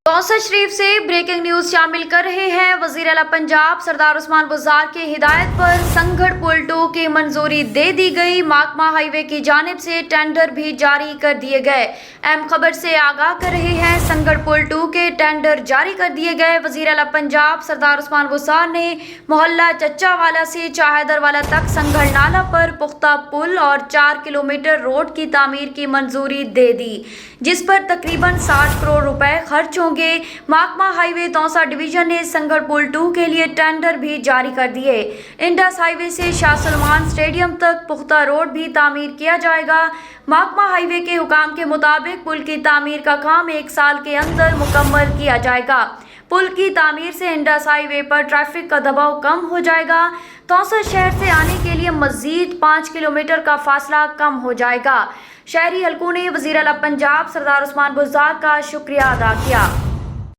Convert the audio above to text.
तौसा शरीफ से breaking news शामिल कर रहे हैं। वजीर आला पंजाब सरदार उस्मान बुज़दार की हिदायत पर संगड़ पुल 2 की मंजूरी दे दी गई। महकमा हाईवे की जानिब से टेंडर भी जारी कर दिए गए। अहम खबर से आगाह कर रहे हैं, संगड़ पुल 2 के टेंडर जारी कर दिए गए। वजीर आला पंजाब सरदार उस्मान बुज़दार ने मोहल्ला चच्चावाला से चाहैदरवाला तक संगड़ नाला पर पुख्ता पुल और 4 किलोमीटर रोड की तामीर की मंजूरी दे दी, जिस पर तकरीबन 60 करोड़ रुपए खर्च होंगे। महकमा हाईवे तौसा डिवीजन ने संगड़ पुल 2 के लिए टेंडर भी जारी कर दिए। इंडस हाईवे से शाह सलमान स्टेडियम तक पुख्ता रोड भी तामीर किया जाएगा। महकमा हाईवे के हुकाम के मुताबिक पुल की तामीर का काम 1 साल के अंदर मुकम्मल किया जाएगा। पुल की तामीर से इंडस हाईवे पर ट्रैफिक का दबाव कम हो जाएगा। तौसा शहर से आने के लिए मजीद 5 किलोमीटर का फासला कम हो जाएगा। शहरी हलकों ने वज़ीर आला पंजाब सरदार उस्मान बुज़दार का शुक्रिया अदा किया।